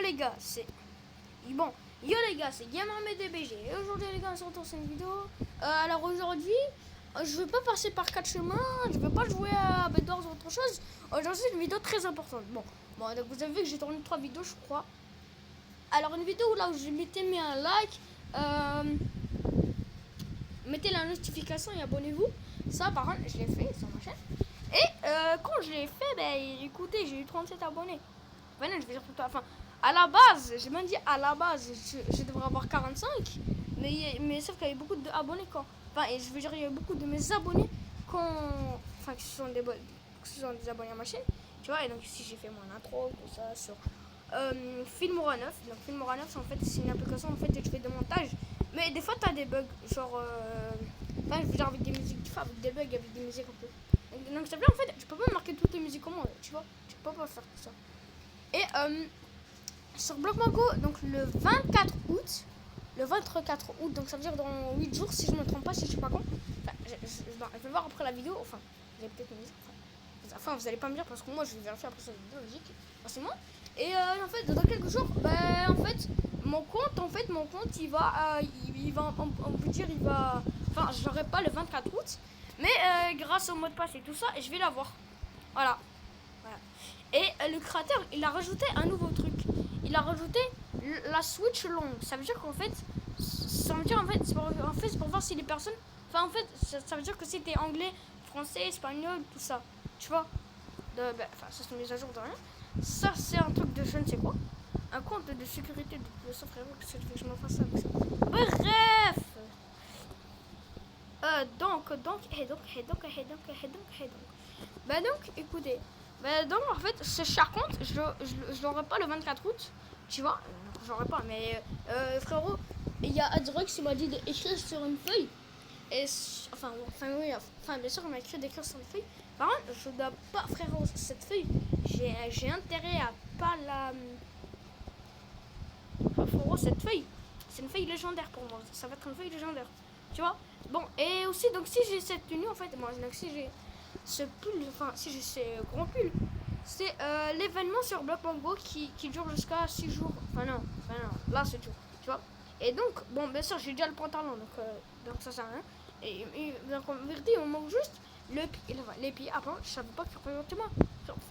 les gars, c'est... Bon, yo les gars, c'est GamerMedDBG. Et aujourd'hui les gars, on se retrouve sur une vidéo. Alors aujourd'hui, je vais pas passer par 4 chemins, je vais pas jouer à Bedwars ou autre chose. Aujourd'hui c'est une vidéo très importante. Bon, donc vous avez vu que j'ai tourné 3 vidéos je crois. Alors une vidéo là où je m'étais mis un like, mettez la notification et abonnez-vous. Ça par contre je l'ai fait sur ma chaîne. Et quand je l'ai fait, ben écoutez, j'ai eu 37 abonnés. Enfin, je vais dire tout enfin, à la base, j'ai même dit à la base, je devrais avoir 45. Mais sauf qu'il y avait beaucoup d'abonnés quand. Enfin, et je veux dire, il y a beaucoup de mes abonnés enfin, qui sont des abonnés à ma chaîne. Tu vois, et donc ici j'ai fait mon intro, tout ça sur Filmora 9. Donc Filmora 9, en fait, c'est une application en fait où je fais des montages. Mais des fois, t'as des bugs, genre. Enfin, je veux dire, avec des musiques, tu vois, avec des bugs, avec des musiques un peu. Donc, ça veut dire, en fait, tu peux pas marquer toutes les musiques au monde, tu vois. Tu peux pas faire tout ça. Et sur Blockmango, donc le 24 août, donc ça veut dire dans 8 jours, si je me trompe pas, si je sais pas quand. Enfin, je vais voir après la vidéo, enfin, vous allez peut-être me dire. Enfin, vous allez pas me dire parce que moi je vais vérifier après cette vidéo, logique, forcément. Et en fait, dans quelques jours, en fait, mon compte, il va, on peut dire, il va. Enfin, je l'aurai pas le 24 août, mais grâce au mot de passe et tout ça, je vais l'avoir. Voilà. Et le créateur, il a rajouté un nouveau truc. Il a rajouté la Switch longue. Ça veut dire qu'en fait, c'est pour voir si les personnes. Enfin, en fait, ça veut dire que si t'es anglais, français, espagnol, tout ça. Tu vois enfin, ça c'est une mise à jour de rien. Ça, c'est un truc de je ne sais quoi. Un compte de sécurité de ce frérot que je me fasse ça avec ça. Bref! Donc, écoutez. Donc, en fait, ce cher compte, je l'aurai pas le 24 août. Tu vois? Je l'aurai pas, mais frérot, il y a Adrux qui m'a dit d'écrire sur une feuille. Et oui, bien sûr, il m'a écrit d'écrire sur une feuille. Par contre, je dois pas, frérot, cette feuille, j'ai intérêt à pas la. Frérot, cette feuille, c'est une feuille légendaire pour moi. Ça va être une feuille légendaire. Tu vois? Bon, et aussi, donc si j'ai cette tenue, en fait, moi, donc si j'ai ce pull, enfin, si j'ai ce grand pull, c'est l'événement sur Blockmango qui dure jusqu'à 6 jours. Enfin non, là 7 jours, tu vois. Et donc, bon, bien sûr, j'ai déjà le pantalon, donc ça sert à rien. Et donc, en vérité, on manque juste les pieds. Après, je savais pas que présentement,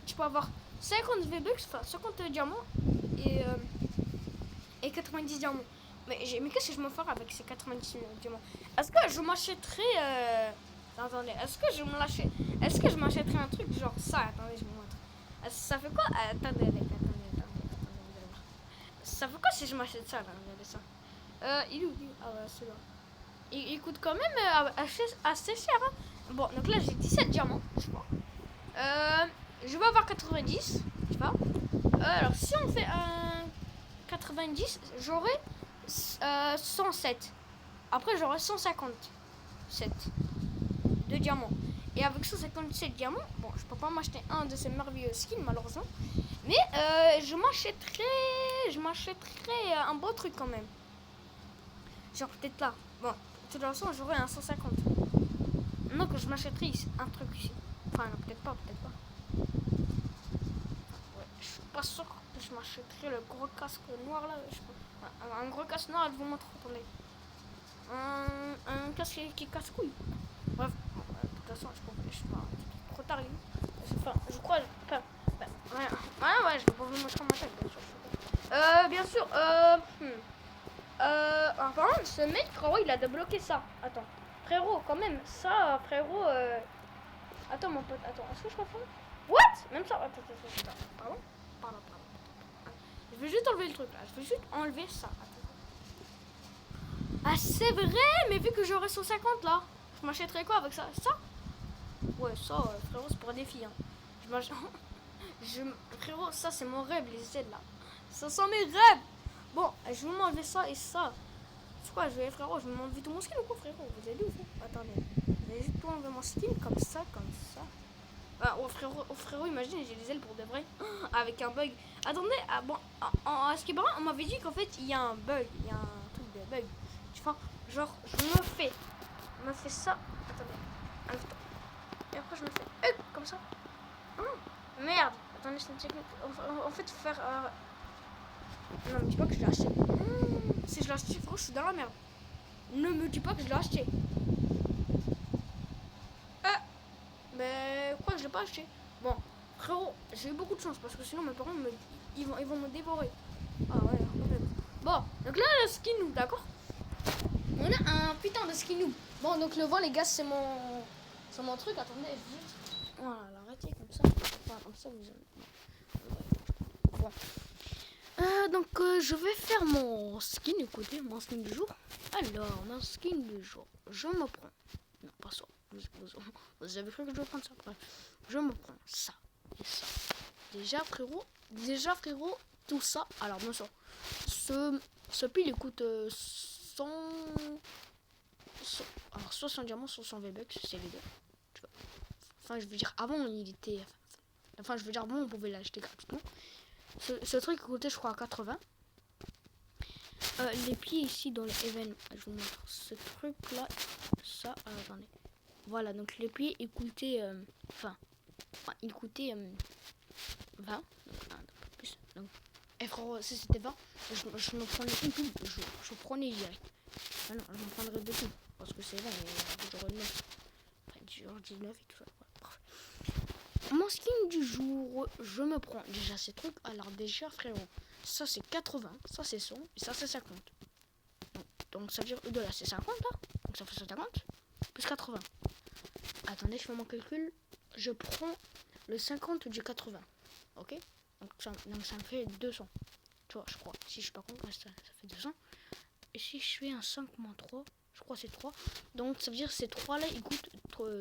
tu peux avoir 50 V-Bucks, enfin 50 diamants et 90 diamants. Mais qu'est-ce que je me ferais avec ces 90 diamants? Est-ce que je m'achèterais attendez, est-ce que je m'achèterais un truc genre ça? Attendez, je vous montre. Ça fait quoi? Attendez, vous allez voir. Ça fait quoi si je m'achète ça, là? Regardez ça. Il est où? Ah ouais, celui-là. Il coûte quand même assez cher, hein. Bon, donc là, j'ai 17 diamants, je crois. Je vais avoir 90, tu vois. Alors, si on fait 90, j'aurai 107. Après, j'aurai 157 de diamants. Et avec 157 diamants, bon, je peux pas m'acheter un de ces merveilleux skins, malheureusement. Mais je m'achèterais un beau truc quand même. Genre peut-être là. Bon, de toute façon, j'aurai un 150. Donc, je m'achèterais un truc ici. Enfin, non, peut-être pas. Ouais, je suis pas sûr que je m'achèterais le gros casque noir là. Je sais pas. Un gros casque noir, je vous montre. Attendez. Un casque qui casse couille. Bref, de toute façon, je sais pas. C'est trop tard, enfin, je crois. Ouais, je vais pas vous montrer ma tête, bien sûr. Par contre, ce mec, frérot, il a débloqué ça. Attends. Frérot, quand même, ça, frérot. Attends, mon pote, attends, est-ce que je confonds? What? Même ça. Attends. Pardon. Je vais juste enlever le truc là. Je vais juste enlever ça. Attends. Ah, c'est vrai, mais vu que j'aurais 150 là, je m'achèterais quoi avec ça? Ça? Ouais, ça, frérot, c'est pour des filles. Hein. Frérot, ça, c'est mon rêve, les ailes là. Ça sent mes rêves. Bon, je vais m'enlever ça et ça. C'est quoi, frérot, je vais m'enlever tout mon skin ou quoi, frérot? Vous allez où, vous? Attendez. Je vais juste enlever mon skin comme ça. Ah, frérot, imagine, j'ai des ailes pour de vrai. Avec un bug. Attendez, à ce qui est marrant, on m'avait dit qu'en fait, il y a un bug. Il y a un truc de bug. Tu vois, genre, je me fais ça. Attendez. Et après, je me fais comme ça. Merde. Attendez, c'est une technique. En fait, faut faire. Non, me dis pas que je l'ai acheté. Si je l'ai acheté, frérot, je suis dans la merde. Ne me dis pas que je l'ai acheté. Mais pourquoi je l'ai pas acheté? Bon, frérot, j'ai eu beaucoup de chance parce que sinon mes parents ils vont me dévorer. Ah ouais, bon, donc là, le skinou, d'accord? On a un putain de skinou. Bon, donc le vol, les gars, c'est mon truc. Attendez, juste. Voilà, l'arrêter comme ça. Voilà, comme ça, vous bon. Donc, je vais faire mon skin. Écoutez, mon skin du jour. Alors, mon skin du jour. Je me prends. Non, pas ça. Vous avez cru que je vais prendre ça. Bref, je me prends ça et ça. Déjà, frérot, tout ça. Alors, bien sûr, ce pile, il coûte 100. Alors, 60 diamants, 100 V-Bucks, c'est les deux. Tu vois. Enfin, je veux dire, avant, il était. Enfin, je veux dire, avant, on pouvait l'acheter gratuitement. Ce truc coûtait, je crois, 80. Les pieds ici dans le event, je vous montre ce truc là, ça, attendez. Voilà, donc les pieds ils coûtaient, il coûtait 20, donc un peu plus. Donc, et frérot, si c'était 20, je me prenais une pub, je prenais direct. Ah non, je me prendrais deux pubs, parce que c'est 20 et j'aurais 9. Enfin, genre 19 et tout ça. Mon skin du jour, je me prends déjà ces trucs. Alors déjà frérot, ça c'est 80, ça c'est 100 et ça c'est 50. Donc ça veut dire de là c'est 50 là. Donc ça fait 150 plus 80. Attendez, je fais mon calcul. Je prends le 50 du 80. Ok, donc ça me fait 200. Tu vois, je crois. Si je suis pas con, ça fait 200. Et si je fais un 5 moins 3, je crois que c'est 3. Donc ça veut dire que ces 3 là ils coûtent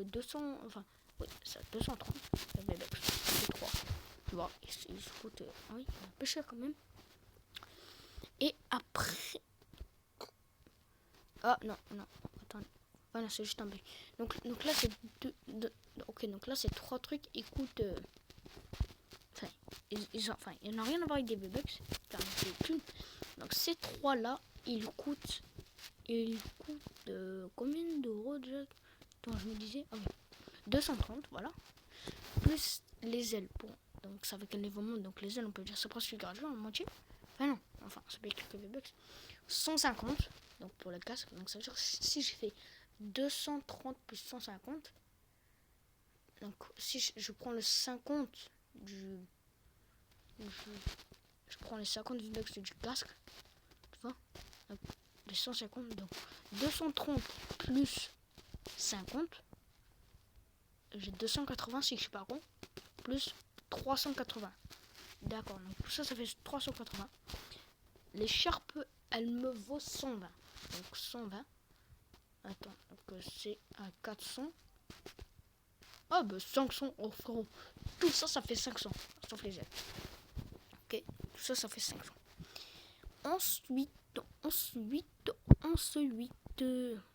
200. Enfin, oui, ça 230. C'est 3. Tu vois, il se coûte. Oui, un peu cher quand même. Et après. Ah non, attendez. Voilà, c'est juste un bug. Donc là c'est ok, donc là c'est 3 trucs, ils coûtent. Ils n'ont rien à voir avec des V-Bucks. Donc ces 3 là, ils coûtent. Combien d'euros déjà? Donc je me disais. Ah oui, 230, voilà. Plus les ailes. Bon, donc ça avec un événement, donc les ailes, on peut dire c'est presque gratuit en moitié. Enfin non, enfin ça paye quelques V-Bucks. 150, donc pour le casque. Donc ça veut dire si je fais 230 plus 150, donc si je prends le 50 je prends les 50 V-Bucks du casque, tu vois, donc, les 150, donc 230 plus 50, j'ai 280 si je suis pas con, plus 380. D'accord, donc tout ça, ça fait 380. L'écharpe, elle me vaut 120. Donc 120. Attends, donc c'est à 400. Ah bah 500, oh frérot. Tout ça, ça fait 500. Sauf les ailes. Ok, tout ça, ça fait 500. Ensuite.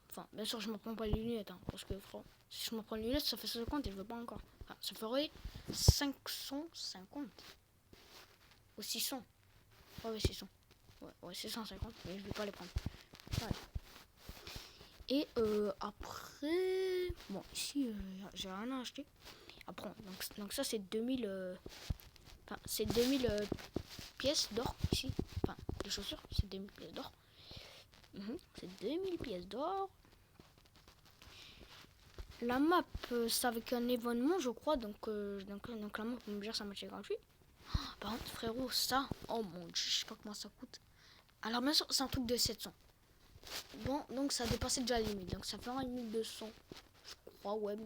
Enfin, bien sûr, je me prends pas les lunettes. Hein, parce que, frérot, si je me prends les lunettes, ça fait 50 et je veux pas encore. Enfin, ça ferait 550. Ou 600. Ouais, 600. Ouais, 650, mais je vais pas les prendre. Voilà. Et après... Bon, ici, j'ai rien à acheter. Après, donc ça, c'est 2000... Enfin, c'est 2000 pièces d'or, ici. Enfin, les chaussures, c'est 2000 pièces d'or. C'est 2000 pièces d'or. La map, c'est avec un événement, je crois. Donc la map, on me dire ça m'a été gratuit. Par contre, frérot, ça... Oh mon dieu, je sais pas comment ça coûte. Alors, bien sûr, c'est un truc de 700. Bon, donc ça a dépassé déjà la limite. Donc ça fait 1200. Je crois, ouais.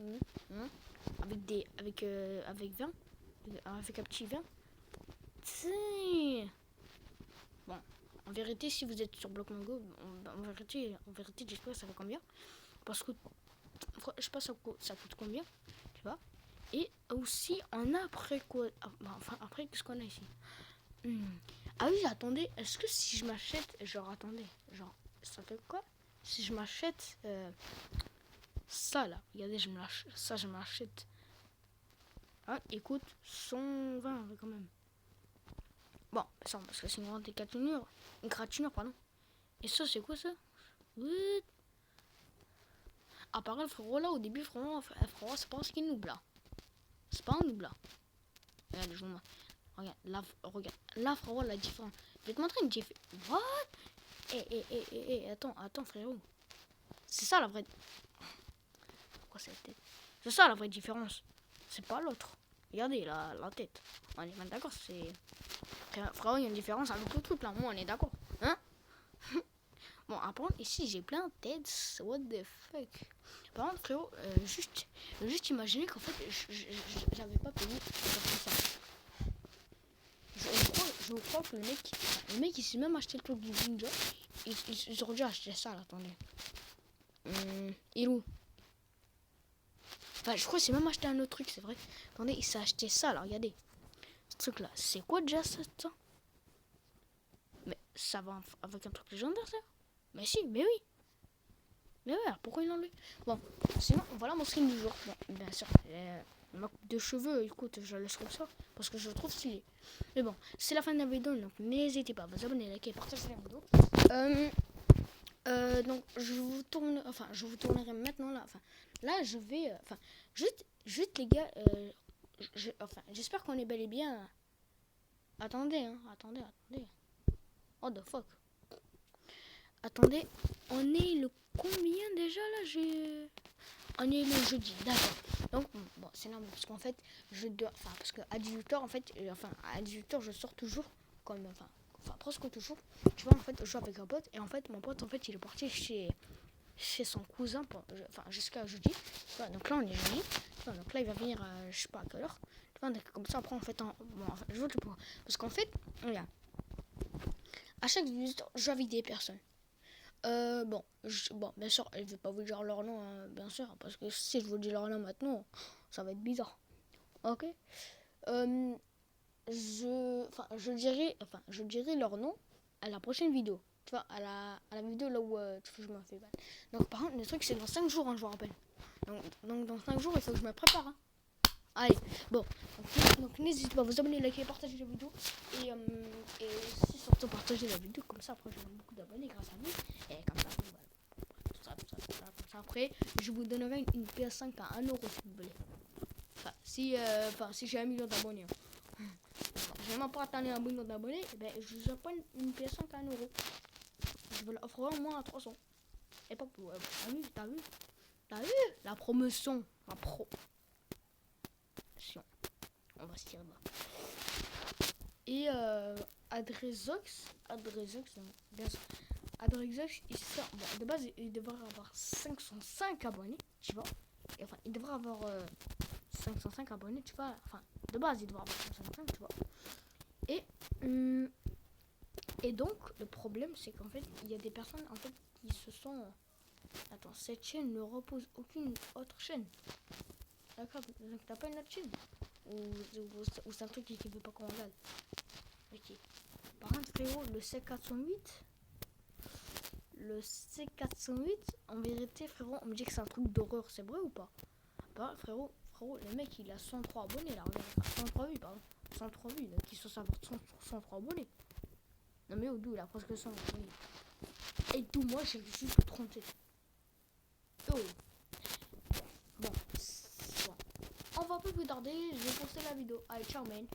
Avec 20. Avec un petit 20. Bon, en vérité, si vous êtes sur BlockMango, en vérité, j'espère que ça fait combien. Parce que, je sais pas ça coûte combien. Tu vois. Et aussi, on a après quoi. Enfin, après, qu'est-ce qu'on a ici? Ah oui, attendez. Est-ce que si je m'achète. Attendez. Ça fait quoi si je m'achète ça là? Regardez, je m'achète. Ah, écoute, 120 quand même. Bon, ça, parce que c'est une gratinure, pardon. Et ça, c'est quoi ça? Ah, par contre, frérot, là, au début, frérot, c'est pas un skin noob là. C'est pas un noob là. Regardez, je vous montre. Regarde, là, frérot, la différence. Je vais te montrer une différence. What? Attends, frérot. C'est ça la vraie... Pourquoi cette tête? C'est ça la vraie différence. C'est pas l'autre. Regardez la tête. On est pas d'accord, c'est... Frérot, il y a une différence avec le truc là. Moi, on est d'accord. Hein? Bon, après, ici, j'ai plein de têtes. What the fuck? Par contre, frérot, juste imaginer qu'en fait, j'avais pas payé pour faire ça. Je crois que le mec, il s'est même acheté le truc du ninja. Ils auraient dû acheter ça, là, attendez. Il est où? Enfin, je crois qu'il s'est même acheté un autre truc, c'est vrai. Attendez, il s'est acheté ça, là, regardez. Ce truc-là, c'est quoi déjà ça? Mais ça va avec un truc légendaire, ça? Mais si, mais oui. Mais ouais, pourquoi il l'a enlevé? Bon, sinon, voilà mon skin du jour. Bon, bien sûr, ma coupe de cheveux, écoute, je la laisse comme ça. Parce que je le trouve stylé. Mais bon, c'est la fin de la vidéo, donc n'hésitez pas à vous abonner, liker, partager la vidéo. Donc, je vous tournerai maintenant là. Enfin, là, je vais... juste les gars, j'espère qu'on est bel et bien... Attendez, hein, attendez. What the fuck? Attendez, on est le combien déjà là? On est le jeudi, d'accord. Donc, bon, c'est normal parce qu'en fait, parce qu'à 18h, en fait, à 18h, je sors toujours, comme, presque toujours. Tu vois, en fait, je joue avec un pote et en fait, mon pote, en fait, il est parti chez son cousin, jusqu'à jeudi. Vois, donc là, on est jeudi. Vois, donc là, il va venir, je sais pas à quelle heure. Vois, comme ça, après, en fait, je vois parce qu'en fait, regarde, à chaque 18h, je joue avec des personnes. Bon, bien sûr, je vais pas vous dire leur nom, hein, bien sûr, parce que si je vous dis leur nom maintenant, ça va être bizarre. Ok. Je dirai leur nom à la prochaine vidéo. Tu vois, à la vidéo là où je me fais battre. Donc, par contre, le truc, c'est dans 5 jours, hein, je vous rappelle. Donc, dans 5 jours, il faut que je me prépare. Hein. Allez, bon. Donc n'hésitez pas à vous abonner, liker, partager la vidéo. Et aussi, surtout, partager la vidéo. Comme ça, après, j'aurai beaucoup d'abonnés grâce à vous. Et comme ça, voilà. Comme ça, après, je vous donnerai une PS5 à 1€, si vous voulez. Si j'ai 1 million d'abonnés. Hein. Je n'ai même pas atteint 1 million d'abonnés. Eh ben, je vous apprends une PS5 à 1€. Je vous l'offrirai au moins à 300. Et pas plus. Ouais, t'as vu la promotion. La pro. On va se tirer bas. Et Adrezox, bien sûr. Adrezox, de base, il devrait avoir 505 abonnés, tu vois. Et, enfin, il devrait avoir 505 abonnés, tu vois. Enfin, de base, il devrait avoir 505, tu vois. Et donc, le problème, c'est qu'en fait, il y a des personnes, en fait, qui se sont... Attends, cette chaîne ne repose aucune autre chaîne. D'accord, donc t'as pas une autre chaîne? Ou c'est un truc qui veut pas qu'on regarde. Ok. Par contre, frérot, le C408, en vérité, frérot, on me dit que c'est un truc d'horreur. C'est vrai ou pas? Bah, frérot, le mec, il a 103 abonnés là. Regarde, 103 vues, pardon. 103 vues, donc il faut savoir 103 abonnés. Non, mais au doux, il a presque 100 abonnés. Et tout, moi, j'ai juste 37. Oh. Bon. On va pas plus tarder, je vais poster la vidéo. Allez, ciao, man.